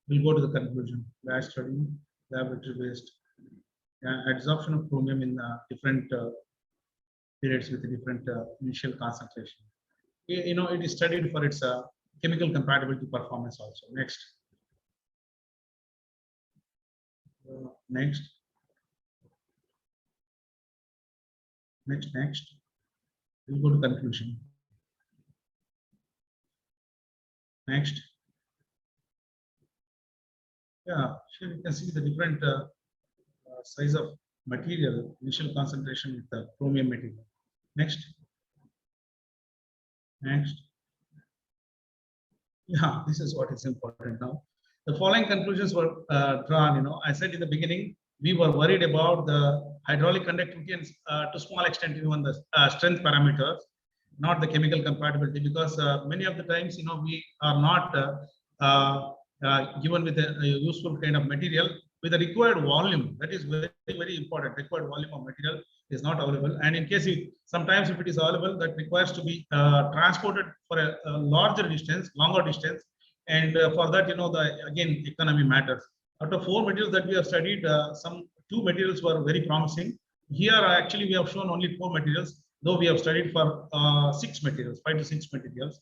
We'll go to the conclusion. Last study, laboratory based. Adsorption of chromium in different periods with different initial concentration. It is studied for its chemical compatibility performance also. Next. Next. We'll go to conclusion. Next. Yeah, here you can see the different size of material, initial concentration with the chromium material. Next. Next. Yeah, this is what is important now. The following conclusions were drawn. I said in the beginning, we were worried about the hydraulic conductivity and to small extent even the strength parameters, not the chemical compatibility, because many of the times, we are not given with a useful kind of material with the required volume. That is very, very important. Required volume of material is not available. And in case sometimes if it is available, that requires to be transported for a larger distance, longer distance. And for that, again, economy matters. Out of 4 materials that we have studied, some 2 materials were very promising. Here, actually, we have shown only 4 materials, though we have studied for 6 materials, 5 to 6 materials.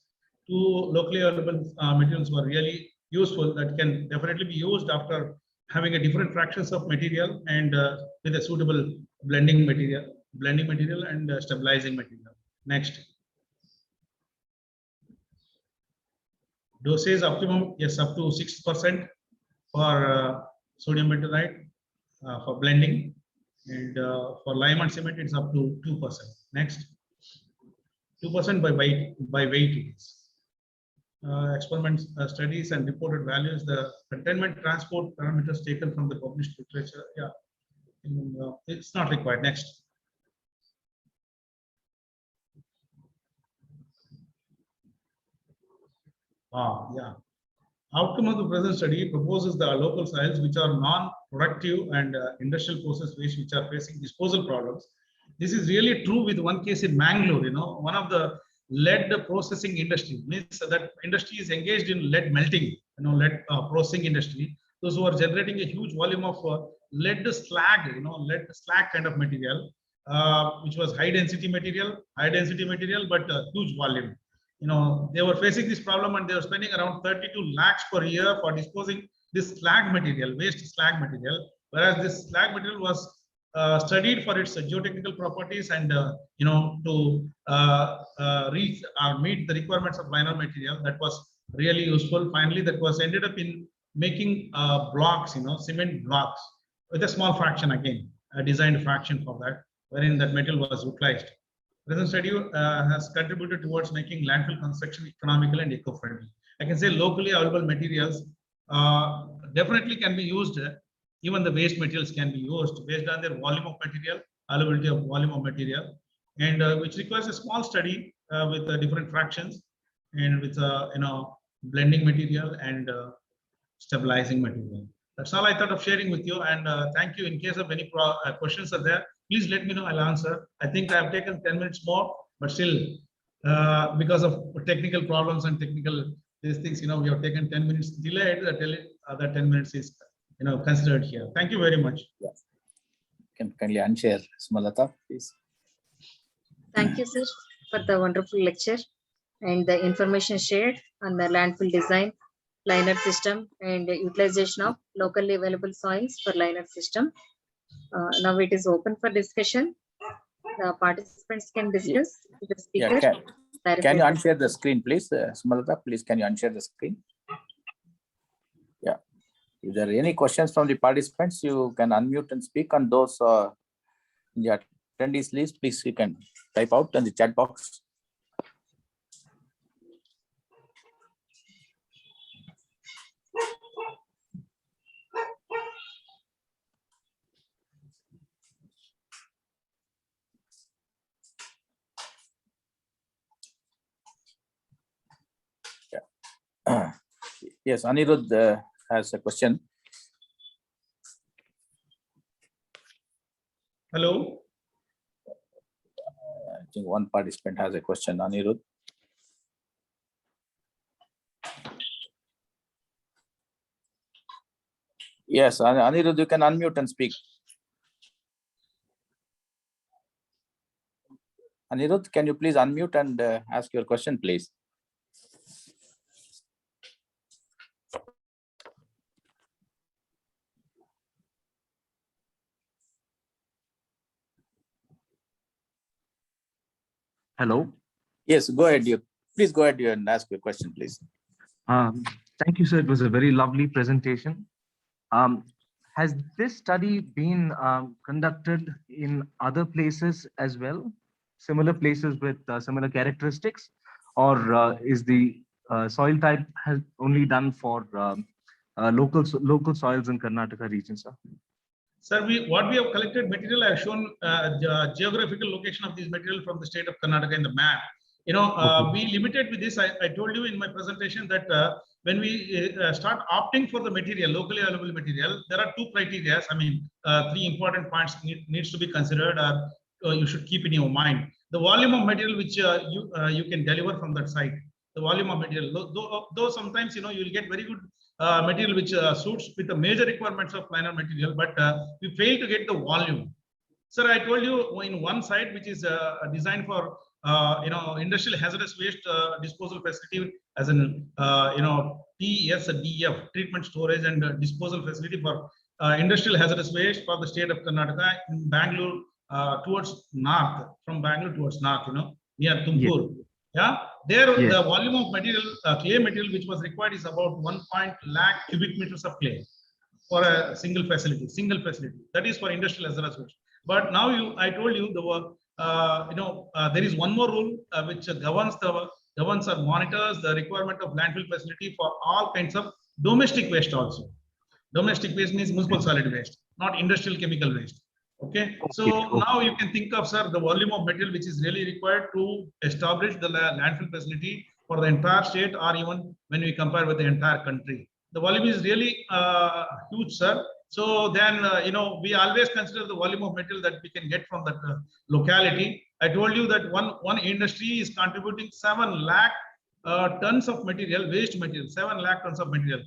2 locally available materials were really useful that can definitely be used after having a different fractions of material and with a suitable blending material and stabilizing material. Next. Dosage optimum, yes, up to 6% for sodium bentonite for blending, and for lime and cement it's up to 2%. Next. 2% by weight it is. Experiments, studies and reported values, the containment transport parameters taken from the published literature. Yeah, it's not required. Next. Yeah. Outcome of the present study proposes the local soils which are non-productive and industrial process waste which are facing disposal problems. This is really true with one case in Mangalore. One of the lead processing industry, means that industry is engaged in lead melting, lead processing industry. Those who are generating a huge volume of lead slag, lead slag kind of material, which was high density material, but huge volume. They were facing this problem and they were spending around 32 lakhs per year for disposing this slag material, waste slag material, whereas this slag material was studied for its geotechnical properties and to reach or meet the requirements of liner material. That was really useful. Finally, that was ended up in making blocks, cement blocks with a small fraction, again a designed fraction for that, wherein that material was utilized. Present study has contributed towards making landfill construction economical and eco-friendly. I can say locally available materials definitely can be used. Even the waste materials can be used based on their volume of material, availability of volume of material, and which requires a small study with different fractions and with blending material and stabilizing material. That's all I thought of sharing with you, and thank you. In case of any questions are there, please let me know, I'll answer. I think I've taken 10 minutes more, but still, because of technical problems and technical these things, we have taken 10 minutes delayed. That 10 minutes is, considered here. Thank you very much. Yes. Can kindly unshare, Sumalata, please. Thank you, sir, for the wonderful lecture and the information shared on the landfill design, liner system, and utilization of locally available soils for liner system. Now it is open for discussion. The participants can discuss with the speaker. Can you unshare the screen, please, Sumalata? Please, can you unshare the screen? Yeah. If there are any questions from the participants, you can unmute and speak. On those in the attendees list, please, you can type out in the chat box. Yes, Anirudh has a question. Hello. I think one participant has a question. Anirudh. Yes, Anirudh, you can unmute and speak. Anirudh, can you please unmute and ask your question, please? Hello. Yes, go ahead. Please go ahead and ask your question, please. Thank you, sir. It was a very lovely presentation. Has this study been conducted in other places as well? Similar places with similar characteristics? Or is the soil type has only done for local soils in Karnataka region, sir? Sir, what we have collected material, I have shown the geographical location of this material from the state of Karnataka in the map. You know, we limited with this. I told you in my presentation that when we start opting for the material, locally available material, there are two criteria. I mean, three important points needs to be considered, or you should keep in your mind. The volume of material which you can deliver from that site. The volume of material, though sometimes you will get very good material which suits with the major requirements of liner material, but we fail to get the volume. Sir, I told you in one site which is designed for industrial hazardous waste disposal facility as an TSDF, treatment, storage and disposal facility for industrial hazardous waste for the state of Karnataka in Bangalore towards north, from Bangalore towards north, near Tumkur. Yeah, there the volume of material, clay material which was required is about 1 lakh cubic meters of clay for a single facility. That is for industrial hazardous waste. But now I told you there is one more rule which governs or monitors the requirement of landfill facility for all kinds of domestic waste also. Domestic waste means municipal solid waste, not industrial chemical waste. Okay. So now you can think of, sir, the volume of material which is really required to establish the landfill facility for the entire state, or even when we compare with the entire country. The volume is really huge, sir. So then, we always consider the volume of material that we can get from that locality. I told you that one industry is contributing 7 lakh tons of material, waste material, 7 lakh tons of material.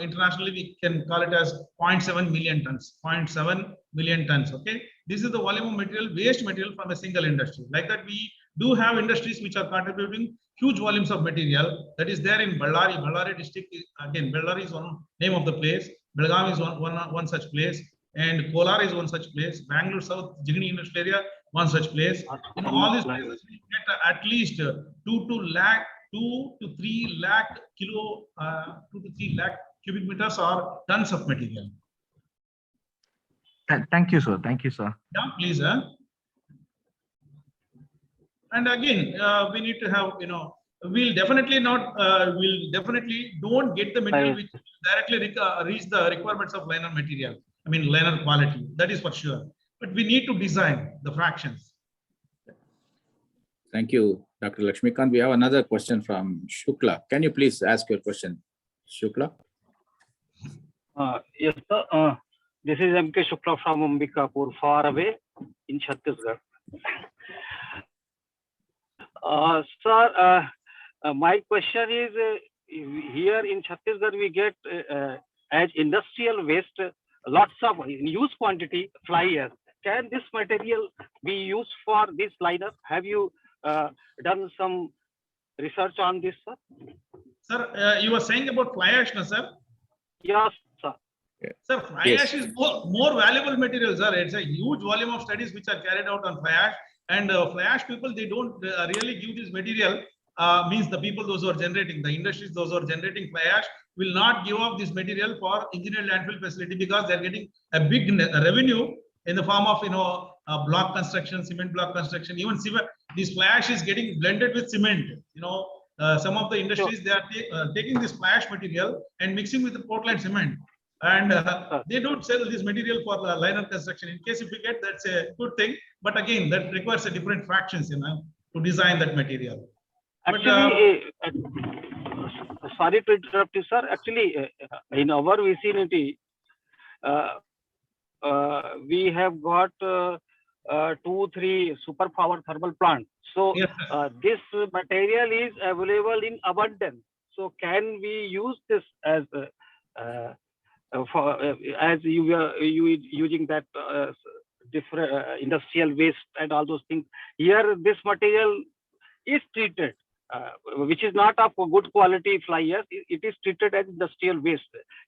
Internationally, we can call it as 0.7 million tons, 0.7 million tons. Okay. This is the volume of material, waste material from a single industry. Like that, we do have industries which are contributing huge volumes of material. That is there in Ballari. Ballari district, again, Ballari is one name of the place. Belgaum is one such place. And Kolar is one such place. Bangalore South, Jigni industrial area, one such place. All these places we get at least 2 to 3 lakh cubic meters or tons of material. Thank you, sir. Thank you, sir. Yeah, please. And again, we need to have, we'll definitely don't get the material which directly reach the requirements of liner material. I mean, liner quality. That is for sure. But we need to design the fractions. Thank you, Dr. Lakshmikant. We have another question from Shukla. Can you please ask your question, Shukla? Yes, sir. This is M.K. Shukla from Ambikapur, far away in Chhattisgarh. Sir, my question is, here in Chhattisgarh, we get as industrial waste, lots of in huge quantity fly ash. Can this material be used for this liner? Have you done some research on this, sir? Sir, you were saying about fly ash, no, sir? Yes, sir. Sir, fly ash is more valuable material, sir. It's a huge volume of studies which are carried out on fly ash. And fly ash people, they don't really give this material. Means the people, those who are generating, the industries, those who are generating fly ash, will not give up this material for engineered landfill facility because they're getting a big revenue in the form of block construction, cement block construction. Even cement, this fly ash is getting blended with cement. Some of the industries, they are taking this fly ash material and mixing with the Portland cement. And they don't sell this material for liner construction. In case if we get, that's a good thing. But again, that requires a different fractions, to design that material. Actually, sorry to interrupt you, sir. Actually, in our vicinity, we have got 2-3 super power thermal plants. So yes, this material is available in abundance. So can we use this as as you were using that different industrial waste and all those things? Here, this material is treated, which is not of good quality fly ash. It is treated as industrial waste.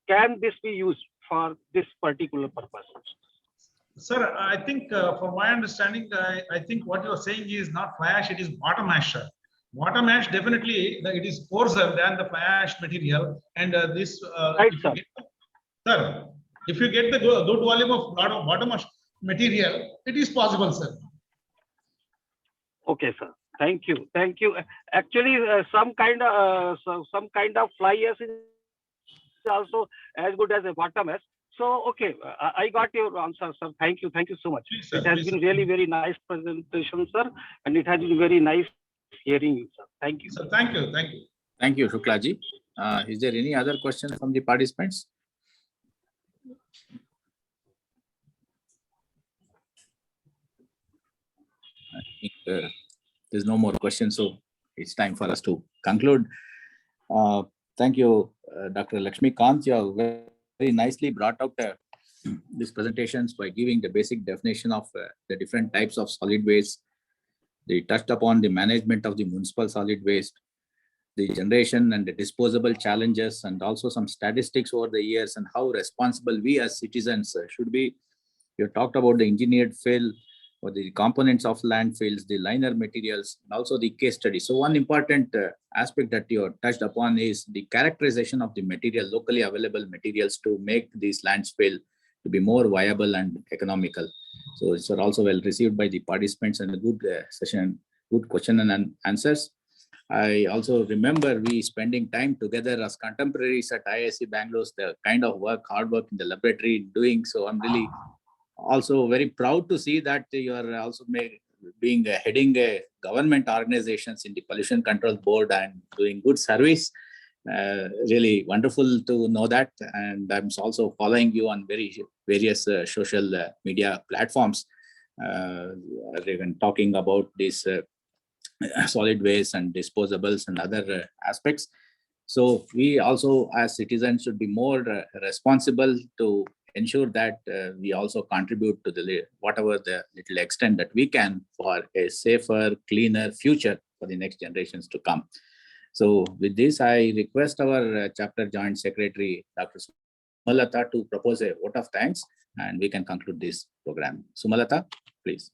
Can this be used for this particular purpose? Sir, I think from my understanding, I think what you are saying is not fly ash, it is bottom ash, sir. bottom ash definitely it is coarser than the fly ash material, and this Right, if sir. sir, if you get the good volume of bottom ash material, it is possible, sir. Okay, sir. Thank you. Thank you. Actually, some kind of fly ash is also as good as a bottom ash. So, okay, I got your answer, sir. Thank you. Thank you so much. Please, sir, It has please, been sir. really very nice presentation, sir, and it has been very nice hearing you, sir. Thank you. Sir, thank you, thank you. Thank you, Shuklaji. Is there any other question from the participants? I think there's no more questions, so it's time for us to conclude. Thank you, Dr. Lakshmikant. You have very nicely brought out these presentations by giving the basic definition of the different types of solid waste. They touched upon the management of the municipal solid waste, the generation and the disposable challenges, and also some statistics over the years and how responsible we as citizens should be. You talked about the engineered fill or the components of landfills, the liner materials, and also the case study. So one important aspect that you touched upon is the characterization of the material, locally available materials to make these landfill to be more viable and economical. So it's also well received by the participants and a good session, good question and answers. I also remember we spending time together as contemporaries at IISc Bangalore, the kind of work, hard work in the laboratory doing. So I'm really also very proud to see that you are also heading a government organizations in the pollution control board and doing good service. Really wonderful to know that. And I'm also following you on various social media platforms, even talking about this solid waste and disposables and other aspects. So we also as citizens should be more responsible to ensure that we also contribute to the whatever the little extent that we can for a safer, cleaner future for the next generations to come. So with this, I request our chapter joint secretary, Dr. Sumalata, to propose a vote of thanks, and we can conclude this program. Sumalata, please.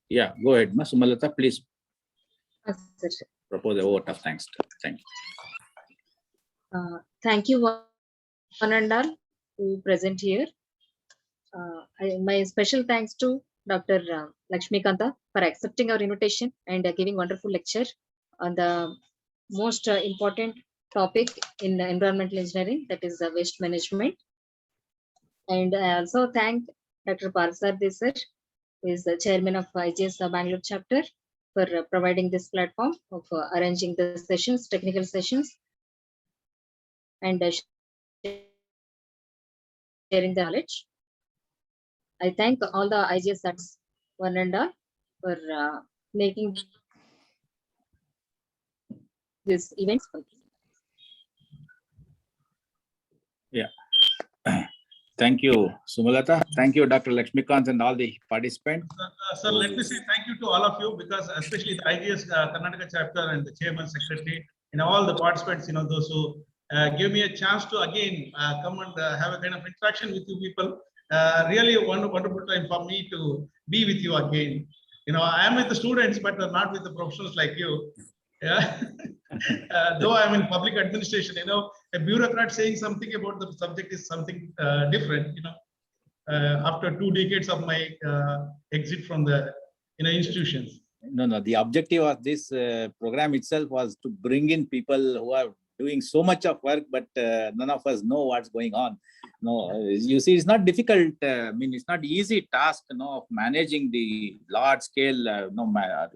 Yeah, go ahead, Sumalata, please Sir. propose a vote of thanks. Thank you. Thank you one and all who present here. My special thanks to Dr. Lakshmikanta for accepting our invitation and giving wonderful lecture on the most important topic in environmental engineering, that is waste management. And I also thank Dr. Parsardi sir, who is the chairman of IGS Bangalore chapter, for providing this platform of arranging the sessions, technical sessions, and sharing the knowledge. I thank all the IGS that's one and all for making this event. Yeah. Thank you, Sumalata. Thank you, Dr. Lakshmikant and all the participants. Sir, let me say thank you to all of you, because especially the IGS Karnataka chapter and the chairman, secretary, and all the participants, those who give me a chance to again come and have a kind of interaction with you people. Really a wonderful time for me to be with you again. I am with the students, but not with the professionals like you. Yeah. Though I'm in public administration, a bureaucrat saying something about the subject is something different, after 2 decades of my exit from the institutions. No. The objective of this program itself was to bring in people who are doing so much of work, but none of us know what's going on. No, you see, it's not difficult. It's not easy task, of managing the large scale,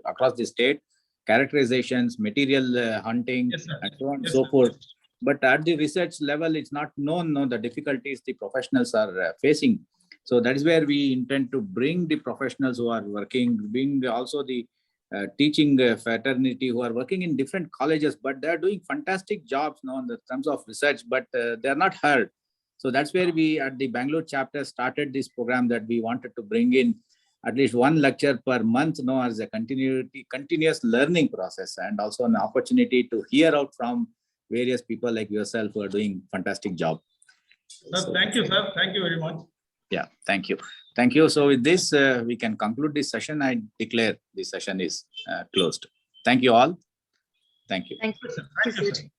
across the state, characterizations, material hunting, Yes, sir. and so on and Yes, so sir. forth. But at the research level, it's not known, the difficulties the professionals are facing. So that is where we intend to bring the professionals who are working, bring also the teaching fraternity who are working in different colleges, but they're doing fantastic jobs now in the terms of research, but they're not heard. So that's where we at the Bangalore chapter started this program, that we wanted to bring in at least one lecture per month, as a continuous learning process, and also an opportunity to hear out from various people like yourself who are doing fantastic job. Sir, thank you, sir. Thank you very much. Yeah, thank you. Thank you. So with this, we can conclude this session. I declare this session is closed. Thank you all. Thank you. Thank you. Thank you, sir.